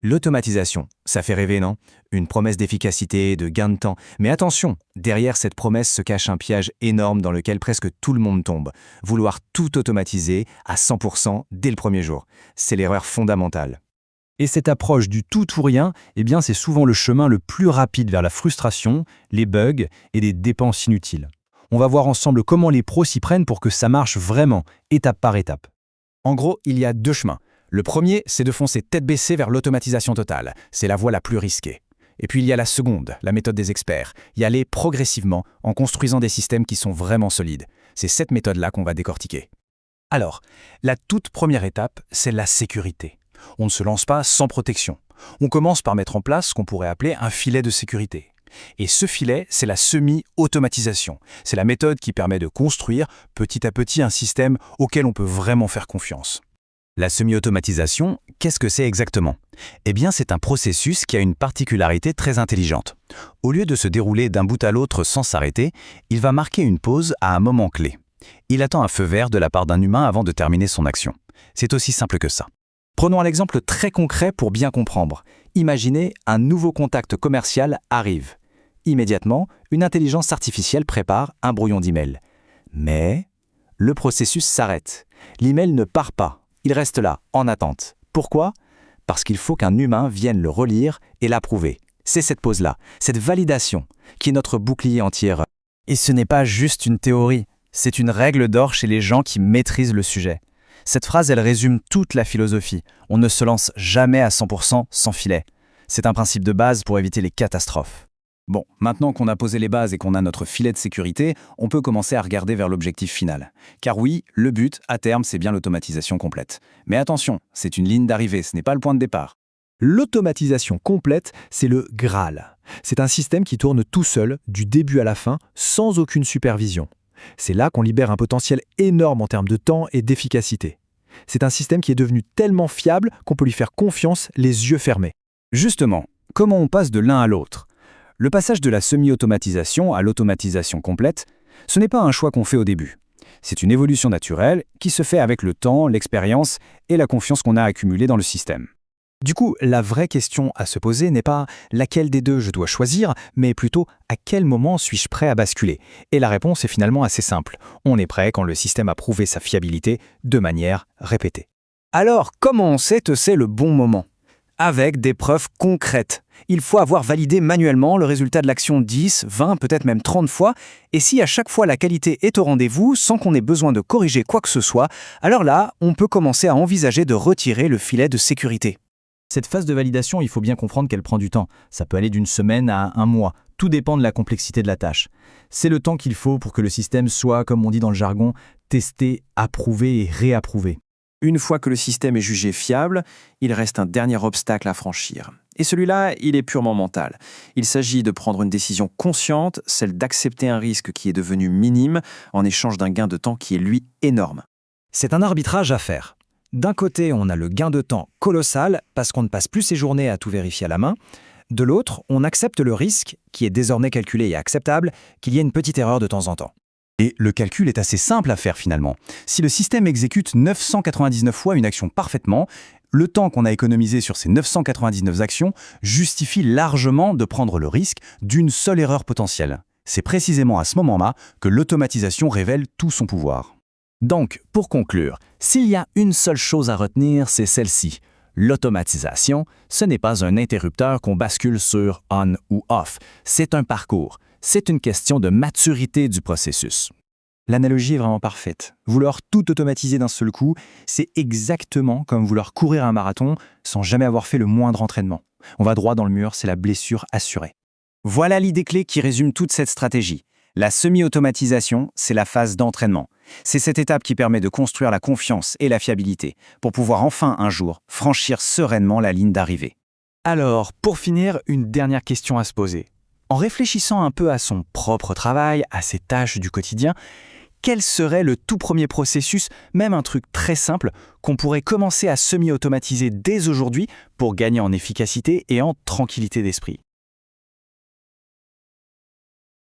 L'automatisation, ça fait rêver, non? Une promesse d'efficacité, de gain de temps. Mais attention, derrière cette promesse se cache un piège énorme dans lequel presque tout le monde tombe. Vouloir tout automatiser à 100% dès le premier jour. C'est l'erreur fondamentale. Et cette approche du tout ou rien, c'est souvent le chemin le plus rapide vers la frustration, les bugs et des dépenses inutiles. On va voir ensemble comment les pros s'y prennent pour que ça marche vraiment, étape par étape. En gros, il y a deux chemins. Le premier, c'est de foncer tête baissée vers l'automatisation totale. C'est la voie la plus risquée. Et puis il y a la seconde, la méthode des experts. Y aller progressivement en construisant des systèmes qui sont vraiment solides. C'est cette méthode-là qu'on va décortiquer. Alors, la toute première étape, c'est la sécurité. On ne se lance pas sans protection. On commence par mettre en place ce qu'on pourrait appeler un filet de sécurité. Et ce filet, c'est la semi-automatisation. C'est la méthode qui permet de construire petit à petit un système auquel on peut vraiment faire confiance. La semi-automatisation, qu'est-ce que c'est exactement? C'est un processus qui a une particularité très intelligente. Au lieu de se dérouler d'un bout à l'autre sans s'arrêter, il va marquer une pause à un moment clé. Il attend un feu vert de la part d'un humain avant de terminer son action. C'est aussi simple que ça. Prenons un exemple très concret pour bien comprendre. Imaginez, un nouveau contact commercial arrive. Immédiatement, une intelligence artificielle prépare un brouillon d'email. Mais le processus s'arrête. L'email ne part pas. Il reste là, en attente. Pourquoi? Parce qu'il faut qu'un humain vienne le relire et l'approuver. C'est cette pause-là, cette validation, qui est notre bouclier anti-erreur. Et ce n'est pas juste une théorie, c'est une règle d'or chez les gens qui maîtrisent le sujet. Cette phrase, elle résume toute la philosophie. On ne se lance jamais à 100% sans filet. C'est un principe de base pour éviter les catastrophes. Bon, maintenant qu'on a posé les bases et qu'on a notre filet de sécurité, on peut commencer à regarder vers l'objectif final. Car oui, le but, à terme, c'est bien l'automatisation complète. Mais attention, c'est une ligne d'arrivée, ce n'est pas le point de départ. L'automatisation complète, c'est le Graal. C'est un système qui tourne tout seul, du début à la fin, sans aucune supervision. C'est là qu'on libère un potentiel énorme en termes de temps et d'efficacité. C'est un système qui est devenu tellement fiable qu'on peut lui faire confiance les yeux fermés. Justement, comment on passe de l'un à l'autre? Le passage de la semi-automatisation à l'automatisation complète, ce n'est pas un choix qu'on fait au début. C'est une évolution naturelle qui se fait avec le temps, l'expérience et la confiance qu'on a accumulée dans le système. Du coup, la vraie question à se poser n'est pas laquelle des deux je dois choisir, mais plutôt à quel moment suis-je prêt à basculer? Et la réponse est finalement assez simple. On est prêt quand le système a prouvé sa fiabilité de manière répétée. Alors, comment on sait que c'est le bon moment? Avec des preuves concrètes. Il faut avoir validé manuellement le résultat de l'action 10, 20, peut-être même 30 fois, et si à chaque fois la qualité est au rendez-vous, sans qu'on ait besoin de corriger quoi que ce soit, alors là, on peut commencer à envisager de retirer le filet de sécurité. Cette phase de validation, il faut bien comprendre qu'elle prend du temps. Ça peut aller d'une semaine à un mois. Tout dépend de la complexité de la tâche. C'est le temps qu'il faut pour que le système soit, comme on dit dans le jargon, testé, approuvé et réapprouvé. Une fois que le système est jugé fiable, il reste un dernier obstacle à franchir. Et celui-là, il est purement mental. Il s'agit de prendre une décision consciente, celle d'accepter un risque qui est devenu minime, en échange d'un gain de temps qui est, lui, énorme. C'est un arbitrage à faire. D'un côté, on a le gain de temps colossal, parce qu'on ne passe plus ses journées à tout vérifier à la main. De l'autre, on accepte le risque, qui est désormais calculé et acceptable, qu'il y ait une petite erreur de temps en temps. Et le calcul est assez simple à faire finalement. Si le système exécute 999 fois une action parfaitement, le temps qu'on a économisé sur ces 999 actions justifie largement de prendre le risque d'une seule erreur potentielle. C'est précisément à ce moment-là que l'automatisation révèle tout son pouvoir. Donc, pour conclure, s'il y a une seule chose à retenir, c'est celle-ci. L'automatisation, ce n'est pas un interrupteur qu'on bascule sur on ou off. C'est un parcours. C'est une question de maturité du processus. L'analogie est vraiment parfaite. Vouloir tout automatiser d'un seul coup, c'est exactement comme vouloir courir un marathon sans jamais avoir fait le moindre entraînement. On va droit dans le mur, c'est la blessure assurée. Voilà l'idée clé qui résume toute cette stratégie. La semi-automatisation, c'est la phase d'entraînement. C'est cette étape qui permet de construire la confiance et la fiabilité pour pouvoir enfin, un jour, franchir sereinement la ligne d'arrivée. Alors, pour finir, une dernière question à se poser. En réfléchissant un peu à son propre travail, à ses tâches du quotidien, quel serait le tout premier processus, même un truc très simple, qu'on pourrait commencer à semi-automatiser dès aujourd'hui pour gagner en efficacité et en tranquillité d'esprit?